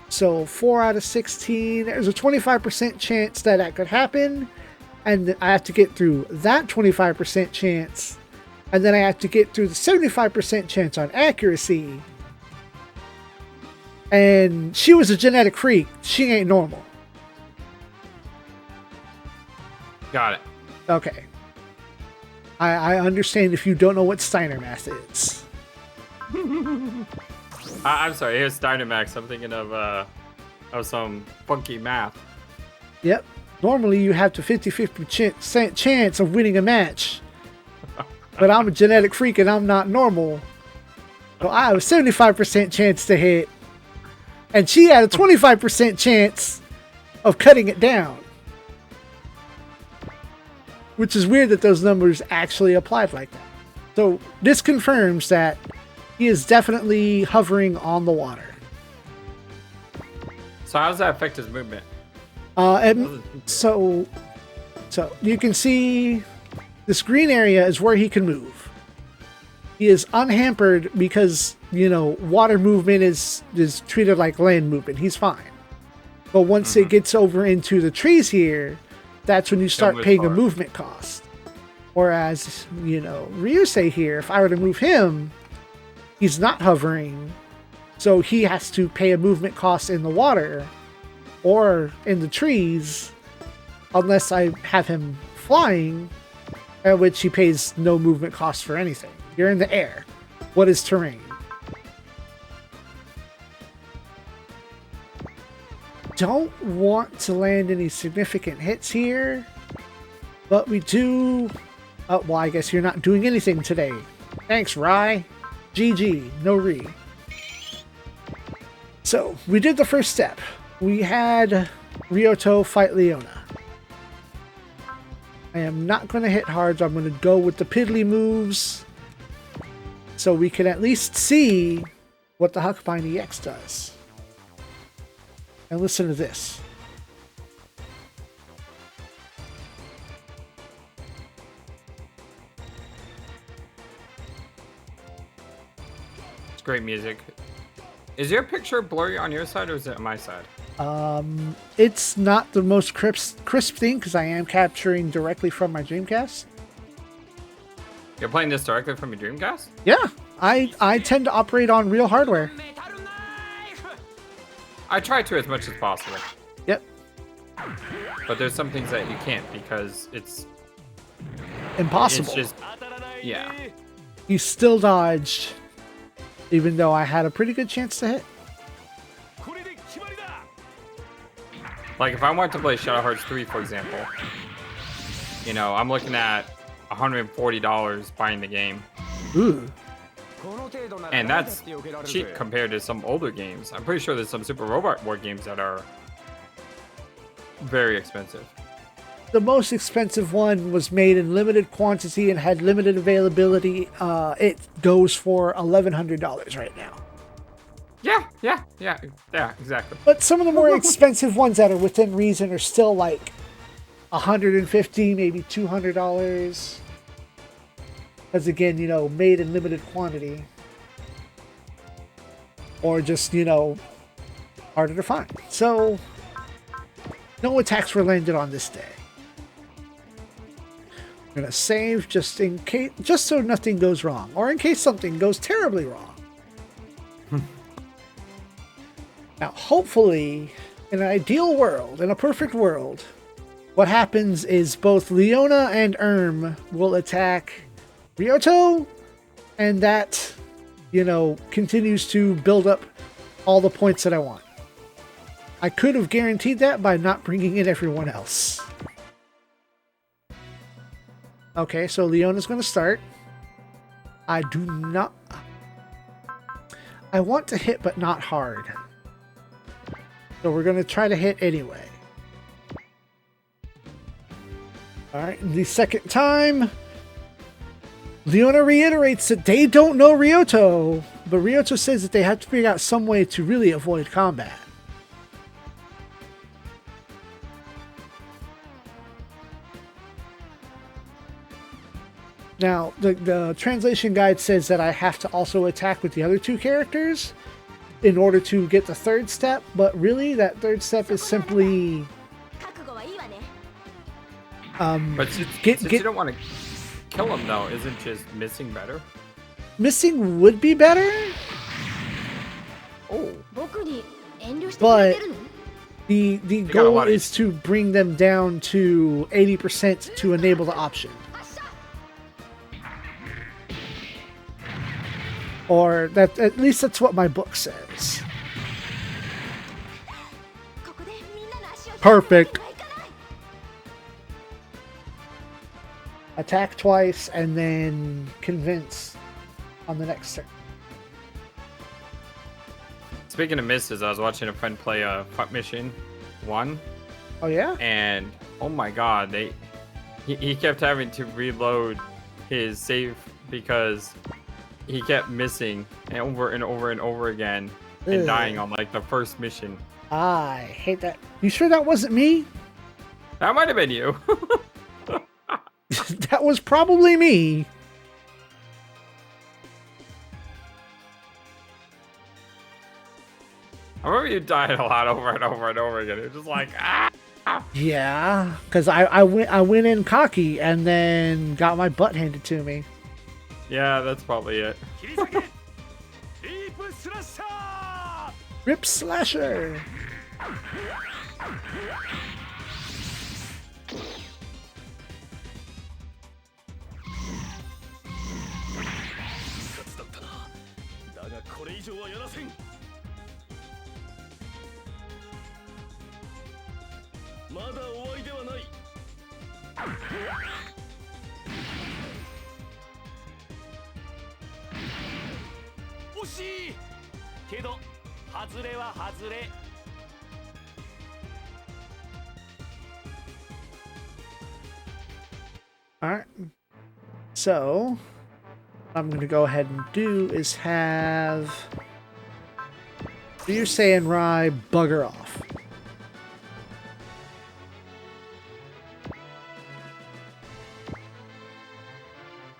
So 4 out of 16. There's a 25% chance that that could happen. And I have to get through that 25% chance. And then I have to get through the 75% chance on accuracy. And she was a genetic freak. She ain't normal. Got it. Okay. I understand if you don't know what Steiner math is. I'm sorry, here's Steiner Max. I'm thinking of some funky math. Yep. Normally you have the 50-50% chance of winning a match. But I'm a genetic freak and I'm not normal. So I have a 75% chance to hit. And she had a 25% chance of cutting it down. Which is weird that those numbers actually applied like that. So this confirms that he is definitely hovering on the water. So how does that affect his movement? So you can see this green area is where he can move. He is unhampered because, you know, water movement is treated like land movement. He's fine. But once it gets over into the trees here, that's when you start paying a movement cost. Whereas, you know, Ryusei here, if I were to move him, he's not hovering. So he has to pay a movement cost in the water or in the trees, unless I have him flying, at which he pays no movement cost for anything. You're in the air. What is terrain? Don't want to land any significant hits here, but we do... Oh, well, I guess you're not doing anything today. Thanks, Rai. GG. No re. So, we did the first step. We had Ryoto fight Leona. I am not going to hit hard, so I'm going to go with the piddly moves, so we can at least see what the Huckbind EX does. And listen to this. It's great music. Is your picture blurry on your side or is it on my side? It's not the most crisp thing because I am capturing directly from my Dreamcast. You're playing this directly from your Dreamcast? Yeah, I tend to operate on real hardware. I try to as much as possible. Yep. But there's some things that you can't because it's Impossible. It's just, yeah. He still dodged, even though I had a pretty good chance to hit. Like if I wanted to play Shadow Hearts 3, for example, you know, I'm looking at $140 buying the game. Ooh. And that's cheap compared to some older games. I'm pretty sure there's some Super Robot Wars games that are very expensive. The most expensive one was made in limited quantity and had limited availability. It goes for $1,100 right now. Yeah, exactly. But some of the more expensive ones that are within reason are still like $150, maybe $200. Because again, you know, made in limited quantity. Or just, you know, harder to find. So, no attacks were landed on this day. I'm gonna save just in case, just so nothing goes wrong. Or in case something goes terribly wrong. Now, hopefully, in an ideal world, in a perfect world, what happens is both Leona and will attack Ryoto, and that, you know, continues to build up all the points that I want. I could have guaranteed that by not bringing in everyone else. Okay, so Leona's going to start. I do not... I want to hit, but not hard. So we're going to try to hit anyway. Alright, the second time, Leona reiterates that they don't know Ryoto, but Ryoto says that they have to figure out some way to really avoid combat. Now, the translation guide says that I have to also attack with the other two characters in order to get the third step, but really that third step is simply But since you don't want to kill him, though, isn't just missing better? missing would be better, Oh. but the got a goal lot of- is to bring them down to 80% to enable the option. Or that at least that's what my book says. Perfect. Attack twice and then convince on the next turn. Speaking of misses, I was watching a friend play a Fuck Mission 1, Oh yeah? and oh my god, he kept having to reload his save because he kept missing over and over and over again and Ugh. dying on like the first mission. I hate that. You sure that wasn't me? That might have been you. That was probably me. I remember you died a lot over and over and over again. It was just like, ah. Yeah, because I went in cocky and then got my butt handed to me. Yeah, that's probably it. Rip Slasher. Alright. So, what I'm going to go ahead and do is have Ryusei and Rai bugger off.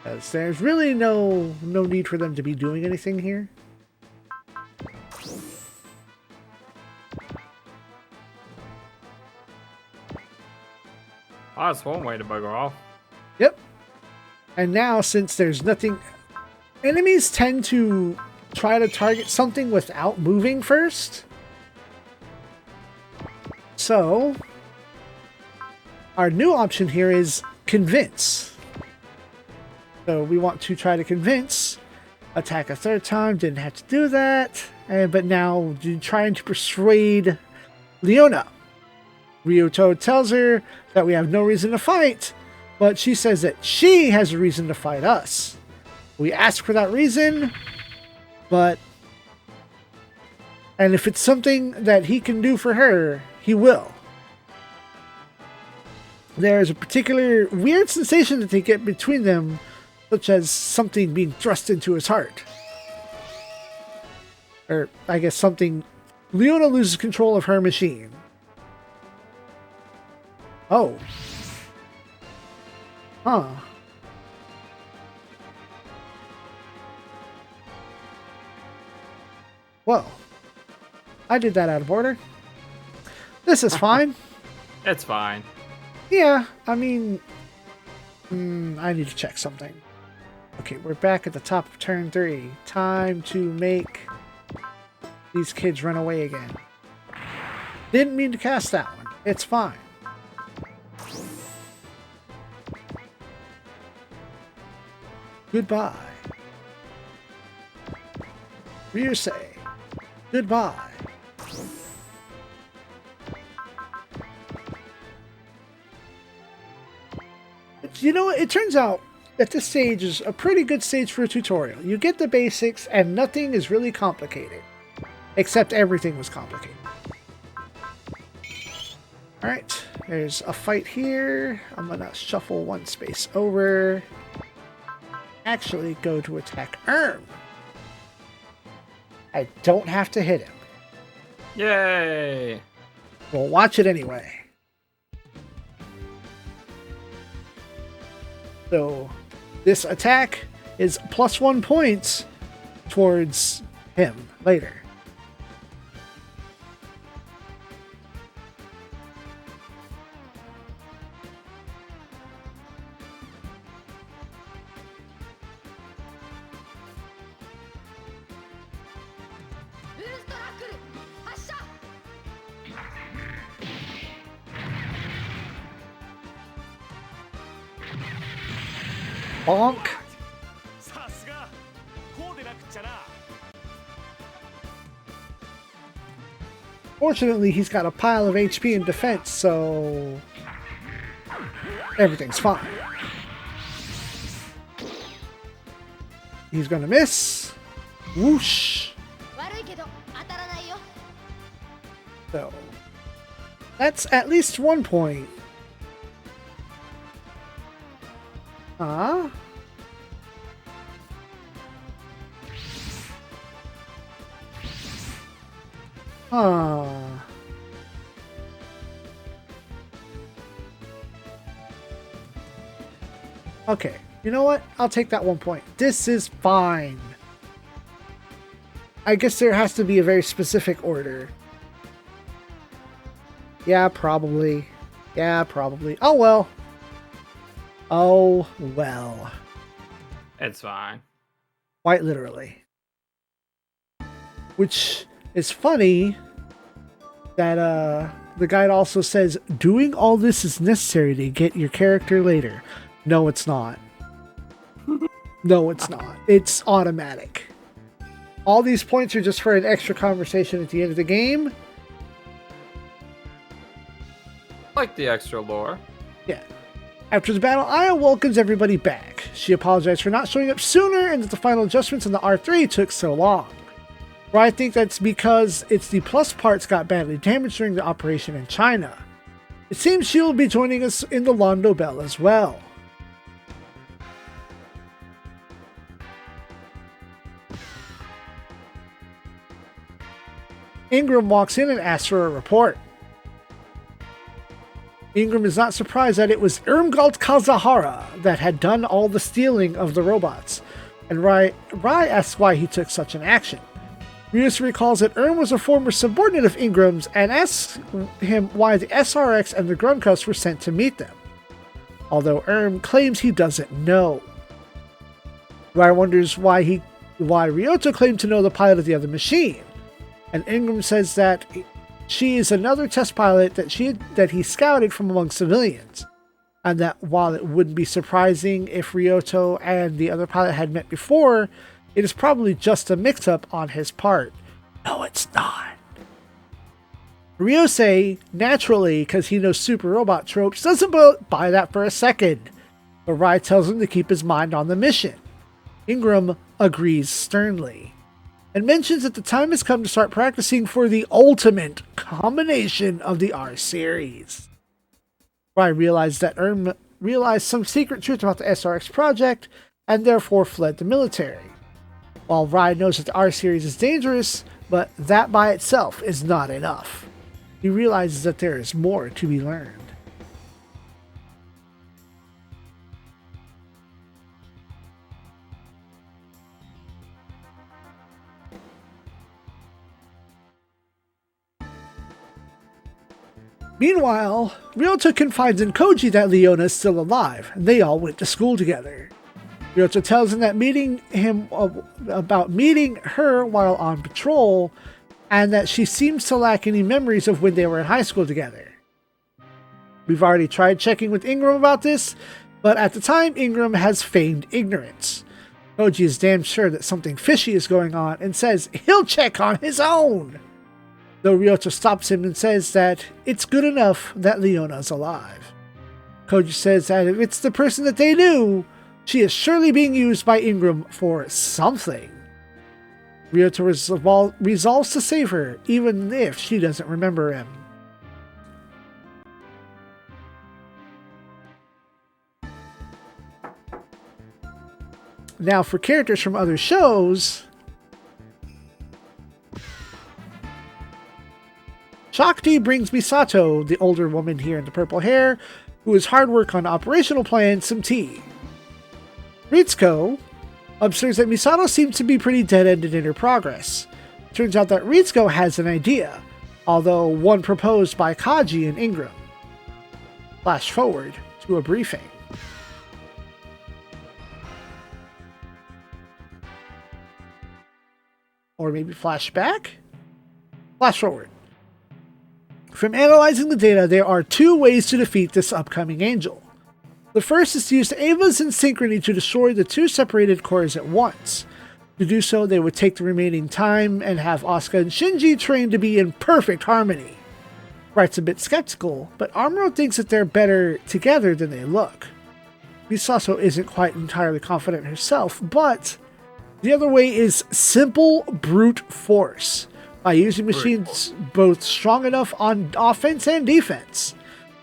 Because there's really no need for them to be doing anything here. Oh, that's one way to bugger off. Yep. And now, since there's nothing... Enemies tend to try to target something without moving first. So, our new option here is convince. So we want to try to convince. Attack a third time, didn't have to do that. But now, trying to persuade Leona. Ryuto tells her that we have no reason to fight, but she says that she has a reason to fight us. We ask for that reason, and if it's something that he can do for her, he will. There's a particular weird sensation that they get between them, such as something being thrust into his heart. Or, I guess something... Leona loses control of her machine. Oh. Huh. Well, I did that out of order. This is fine. It's fine. Yeah, I mean... I need to check something. Okay, we're back at the top of turn 3. Time to make these kids run away again. Didn't mean to cast that one. It's fine. Goodbye. Ryusei. Goodbye. You know, it turns out that this stage is a pretty good stage for a tutorial. You get the basics and nothing is really complicated. Except everything was complicated. Alright, there's a fight here. I'm gonna shuffle one space over. Actually go to attack Erm. I don't have to hit him. Yay! We'll watch it anyway. So, This attack is +1 points towards him later. Bonk. Fortunately, he's got a pile of HP and defense, so everything's fine. He's gonna miss. Whoosh. So that's at least 1 point. Huh? Okay, you know what? I'll take that 1 point. This is fine. I guess there has to be a very specific order. Yeah, probably. Yeah, probably. Oh well. Oh well. It's fine. Quite literally. Which is funny that the guide also says doing all this is necessary to get your character later. No, it's not. No, it's not. It's automatic. All these points are just for an extra conversation at the end of the game. Like the extra lore. Yeah. After the battle, Aya welcomes everybody back. She apologized for not showing up sooner and that the final adjustments in the R3 took so long. Well, I think that's because it's the plus parts got badly damaged during the operation in China. It seems she will be joining us in the Londo Bell as well. Ingram walks in and asks for a report. Ingram is not surprised that it was Irmgard Kazahara that had done all the stealing of the robots, and Rai asks why he took such an action. Ryusa recalls that was a former subordinate of Ingram's and asks him why the SRX and the Grunkus were sent to meet them, although claims he doesn't know. Rai wonders why Ryota claimed to know the pilot of the other machine, and Ingram says that she is another test pilot that he scouted from among civilians, and that while it wouldn't be surprising if Ryoto and the other pilot had met before, it is probably just a mix-up on his part. No, it's not. Ryosei, naturally, because he knows super robot tropes, doesn't buy that for a second, but Rai tells him to keep his mind on the mission. Ingram agrees sternly, and mentions that the time has come to start practicing for the ultimate combination of the R series. Rai realized that realized some secret truth about the SRX project, and therefore fled the military. While Rai knows that the R series is dangerous, but that by itself is not enough. He realizes that there is more to be learned. Meanwhile, Ryota confides in Koji that Leona is still alive, and they all went to school together. Ryota tells him that about meeting her while on patrol, and that she seems to lack any memories of when they were in high school together. We've already tried checking with Ingram about this, but at the time Ingram has feigned ignorance. Koji is damn sure that something fishy is going on and says he'll check on his own. Though Ryota stops him and says that it's good enough that Leona's alive. Koji says that if it's the person that they knew, she is surely being used by Ingram for something. Ryota resolves to save her, even if she doesn't remember him. Now, for characters from other shows, Shakti brings Misato, the older woman here in the purple hair, who is hard work on operational plans, some tea. Ritsuko observes that Misato seems to be pretty dead-ended in her progress. Turns out that Ritsuko has an idea, although one proposed by Kaji and Ingram. Flash forward to a briefing. Or maybe flash back? Flash forward. From analyzing the data, there are 2 ways to defeat this upcoming angel. The first is to use the Avas in Synchrony to destroy the 2 separated cores at once. To do so, they would take the remaining time and have Asuka and Shinji trained to be in perfect harmony. Wright's a bit skeptical, but Amuro thinks that they're better together than they look. Misato isn't quite entirely confident herself, but the other way is simple brute force, by using machines both strong enough on offense and defense.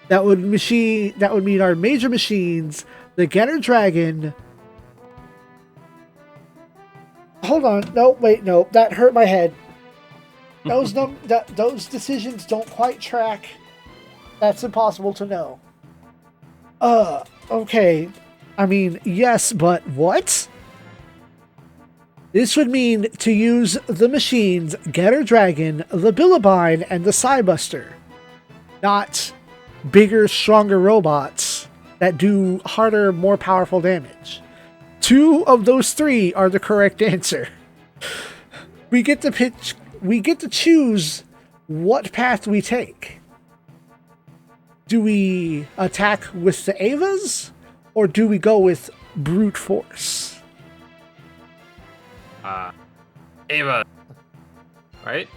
That would mean our major machines, the Getter Dragon. Hold on, no, that hurt my head. Those decisions don't quite track. That's impossible to know. Okay. I mean, yes, but what? This would mean to use the machines Getter Dragon, the Billabine, and the Psybuster. Not bigger, stronger robots that do harder, more powerful damage. 2 of those 3 are the correct answer. We get to choose what path we take. Do we attack with the Avas, or do we go with brute force? Ava. Right?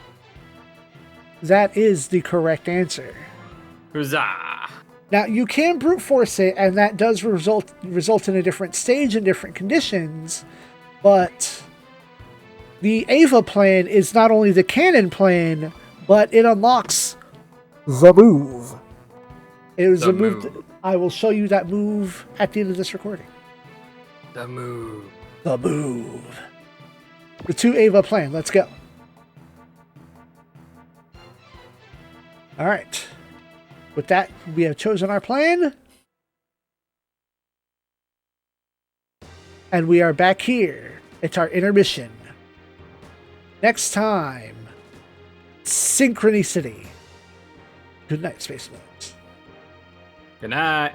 That is the correct answer. Huzzah! Now, you can brute force it, and that does result in a different stage and different conditions, but the Ava plan is not only the canon plan, but it unlocks the move. It was a move. I will show you that move at the end of this recording. The move. The move. The 2 Ava plan. Let's go. All right. With that, we have chosen our plan. And we are back here. It's our intermission. Next time, Synchronicity. Good night, Space Moons. Good night.